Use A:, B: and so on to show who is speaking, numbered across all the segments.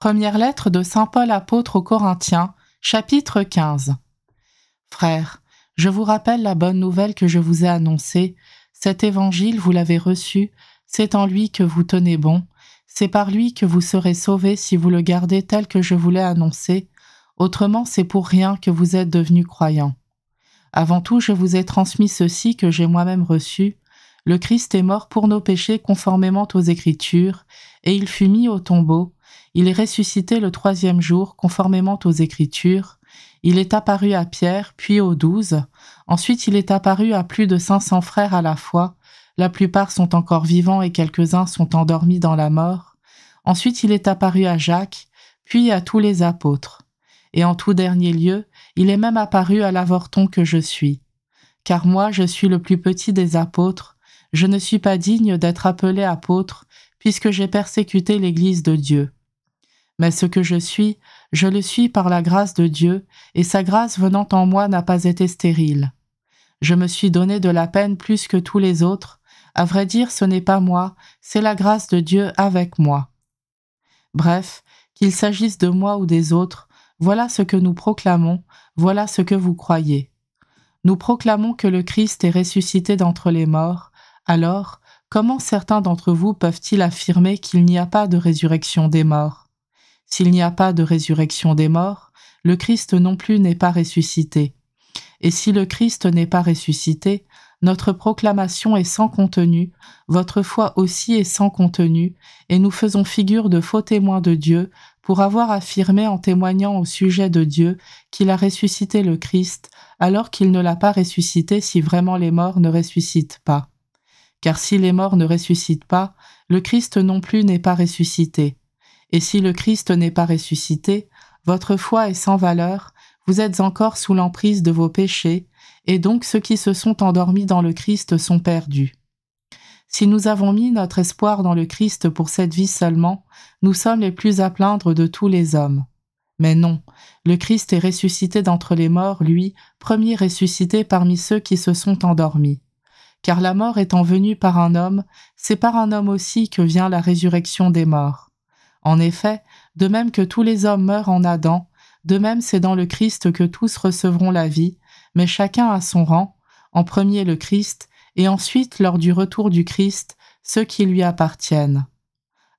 A: Première lettre de saint Paul apôtre aux Corinthiens, chapitre 15. Frères, je vous rappelle la bonne nouvelle que je vous ai annoncée. Cet évangile, vous l'avez reçu, c'est en lui que vous tenez bon. C'est par lui que vous serez sauvés si vous le gardez tel que je vous l'ai annoncé. Autrement, c'est pour rien que vous êtes devenus croyants. Avant tout, je vous ai transmis ceci que j'ai moi-même reçu. Le Christ est mort pour nos péchés conformément aux Écritures, et il fut mis au tombeau. Il est ressuscité le 3e jour conformément aux Écritures. Il est apparu à Pierre, puis aux 12. Ensuite, il est apparu à plus de 500 frères à la fois. La plupart sont encore vivants et quelques-uns sont endormis dans la mort. Ensuite, il est apparu à Jacques, puis à tous les apôtres. Et en tout dernier lieu, il est même apparu à l'avorton que je suis. Car moi, je suis le plus petit des apôtres. Je ne suis pas digne d'être appelé apôtre, puisque j'ai persécuté l'Église de Dieu. Mais ce que je le suis par la grâce de Dieu, et sa grâce venant en moi n'a pas été stérile. Je me suis donné de la peine plus que tous les autres. À vrai dire, ce n'est pas moi, c'est la grâce de Dieu avec moi. Bref, qu'il s'agisse de moi ou des autres, voilà ce que nous proclamons, voilà ce que vous croyez. Nous proclamons que le Christ est ressuscité d'entre les morts. Alors, comment certains d'entre vous peuvent-ils affirmer qu'il n'y a pas de résurrection des morts ? S'il n'y a pas de résurrection des morts, le Christ non plus n'est pas ressuscité. Et si le Christ n'est pas ressuscité, notre proclamation est sans contenu, votre foi aussi est sans contenu, et nous faisons figure de faux témoins de Dieu pour avoir affirmé en témoignant au sujet de Dieu qu'il a ressuscité le Christ, alors qu'il ne l'a pas ressuscité si vraiment les morts ne ressuscitent pas. Car si les morts ne ressuscitent pas, le Christ non plus n'est pas ressuscité. Et si le Christ n'est pas ressuscité, votre foi est sans valeur, vous êtes encore sous l'emprise de vos péchés, et donc ceux qui se sont endormis dans le Christ sont perdus. Si nous avons mis notre espoir dans le Christ pour cette vie seulement, nous sommes les plus à plaindre de tous les hommes. Mais non, le Christ est ressuscité d'entre les morts, lui, premier ressuscité parmi ceux qui se sont endormis. Car la mort étant venue par un homme, c'est par un homme aussi que vient la résurrection des morts. En effet, de même que tous les hommes meurent en Adam, de même c'est dans le Christ que tous recevront la vie, mais chacun à son rang, en premier le Christ, et ensuite, lors du retour du Christ, ceux qui lui appartiennent.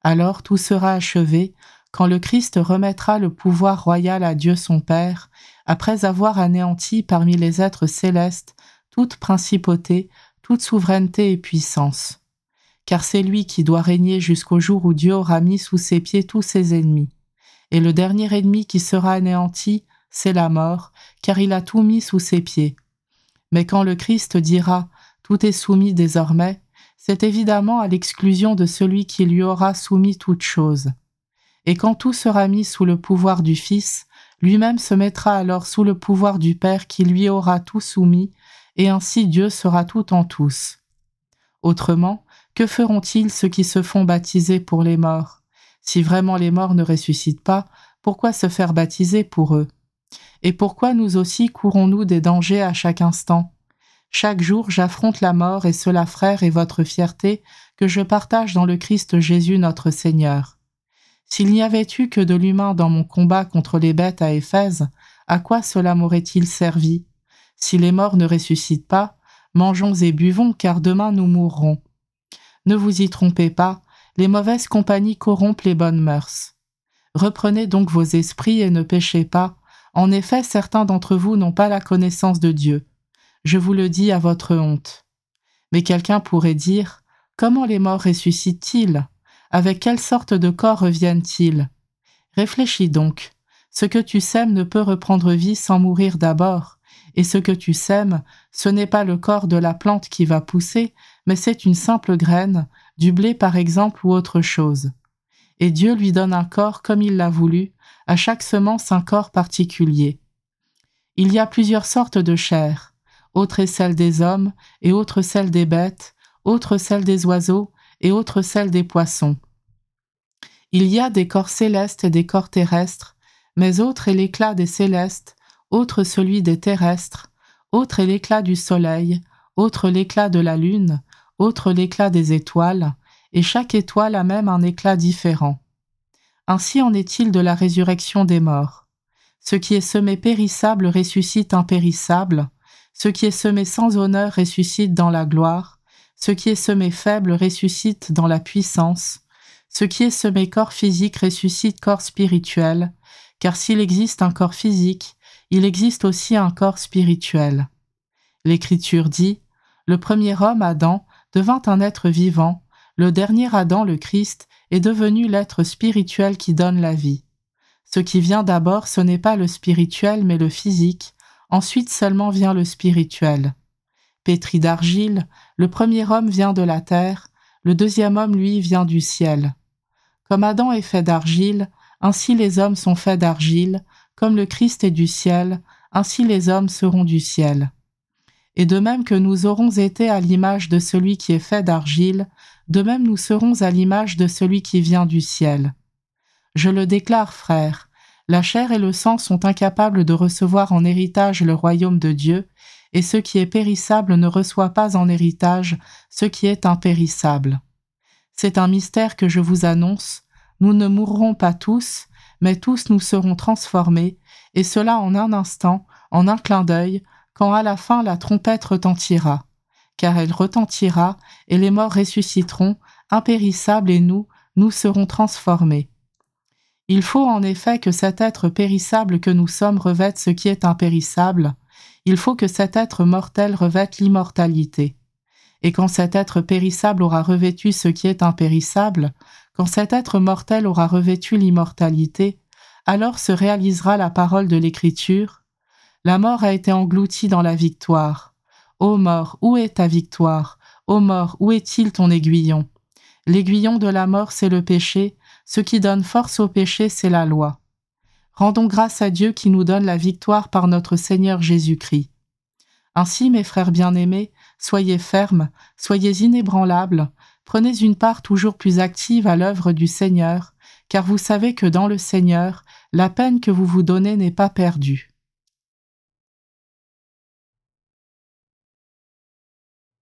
A: Alors tout sera achevé, quand le Christ remettra le pouvoir royal à Dieu son Père, après avoir anéanti parmi les êtres célestes toute principauté, toute souveraineté et puissance. Car c'est lui qui doit régner jusqu'au jour où Dieu aura mis sous ses pieds tous ses ennemis. Et le dernier ennemi qui sera anéanti, c'est la mort, car il a tout mis sous ses pieds. Mais quand le Christ dira « Tout est soumis désormais », c'est évidemment à l'exclusion de celui qui lui aura soumis toutes choses. Et quand tout sera mis sous le pouvoir du Fils, lui-même se mettra alors sous le pouvoir du Père qui lui aura tout soumis, et ainsi Dieu sera tout en tous. Autrement, que feront-ils ceux qui se font baptiser pour les morts ? Si vraiment les morts ne ressuscitent pas, pourquoi se faire baptiser pour eux ? Et pourquoi nous aussi courons-nous des dangers à chaque instant ? Chaque jour j'affronte la mort, et cela, frères, est votre fierté, que je partage dans le Christ Jésus notre Seigneur. S'il n'y avait eu que de l'humain dans mon combat contre les bêtes à Éphèse, à quoi cela m'aurait-il servi ? Si les morts ne ressuscitent pas, mangeons et buvons, car demain nous mourrons. Ne vous y trompez pas, les mauvaises compagnies corrompent les bonnes mœurs. Reprenez donc vos esprits et ne péchez pas. En effet, certains d'entre vous n'ont pas la connaissance de Dieu. Je vous le dis à votre honte. Mais quelqu'un pourrait dire, comment les morts ressuscitent-ils ? Avec quelle sorte de corps reviennent-ils ? Réfléchis donc. Ce que tu sèmes ne peut reprendre vie sans mourir d'abord. Et ce que tu sèmes, ce n'est pas le corps de la plante qui va pousser, mais c'est une simple graine, du blé par exemple ou autre chose. Et Dieu lui donne un corps comme il l'a voulu, à chaque semence un corps particulier. Il y a plusieurs sortes de chair, autre est celle des hommes, et autre celle des bêtes, autre celle des oiseaux, et autre celle des poissons. Il y a des corps célestes et des corps terrestres, mais autre est l'éclat des célestes, autre celui des terrestres, autre est l'éclat du soleil, autre l'éclat de la lune, autre l'éclat des étoiles, et chaque étoile a même un éclat différent. Ainsi en est-il de la résurrection des morts. Ce qui est semé périssable ressuscite impérissable, ce qui est semé sans honneur ressuscite dans la gloire, ce qui est semé faible ressuscite dans la puissance, ce qui est semé corps physique ressuscite corps spirituel, car s'il existe un corps physique, il existe aussi un corps spirituel. L'Écriture dit, « Le premier homme, Adam, devint un être vivant, le dernier Adam, le Christ, est devenu l'être spirituel qui donne la vie. Ce qui vient d'abord, ce n'est pas le spirituel, mais le physique, ensuite seulement vient le spirituel. Pétri d'argile, le premier homme vient de la terre, le deuxième homme, lui, vient du ciel. Comme Adam est fait d'argile, ainsi les hommes sont faits d'argile, comme le Christ est du ciel, ainsi les hommes seront du ciel. Et de même que nous aurons été à l'image de celui qui est fait d'argile, de même nous serons à l'image de celui qui vient du ciel. Je le déclare, frères, la chair et le sang sont incapables de recevoir en héritage le royaume de Dieu, et ce qui est périssable ne reçoit pas en héritage ce qui est impérissable. C'est un mystère que je vous annonce, nous ne mourrons pas tous, mais tous nous serons transformés, et cela en un instant, en un clin d'œil, quand à la fin la trompette retentira. Car elle retentira, et les morts ressusciteront, impérissables, et nous serons transformés. Il faut en effet que cet être périssable que nous sommes revête ce qui est impérissable, il faut que cet être mortel revête l'immortalité. Et quand cet être périssable aura revêtu ce qui est impérissable, quand cet être mortel aura revêtu l'immortalité, alors se réalisera la parole de l'Écriture. La mort a été engloutie dans la victoire. Ô mort, où est ta victoire? Ô mort, où est-il ton aiguillon? L'aiguillon de la mort, c'est le péché, ce qui donne force au péché, c'est la loi. Rendons grâce à Dieu qui nous donne la victoire par notre Seigneur Jésus-Christ. Ainsi, mes frères bien-aimés, soyez fermes, soyez inébranlables, prenez une part toujours plus active à l'œuvre du Seigneur, car vous savez que dans le Seigneur, la peine que vous vous donnez n'est pas perdue.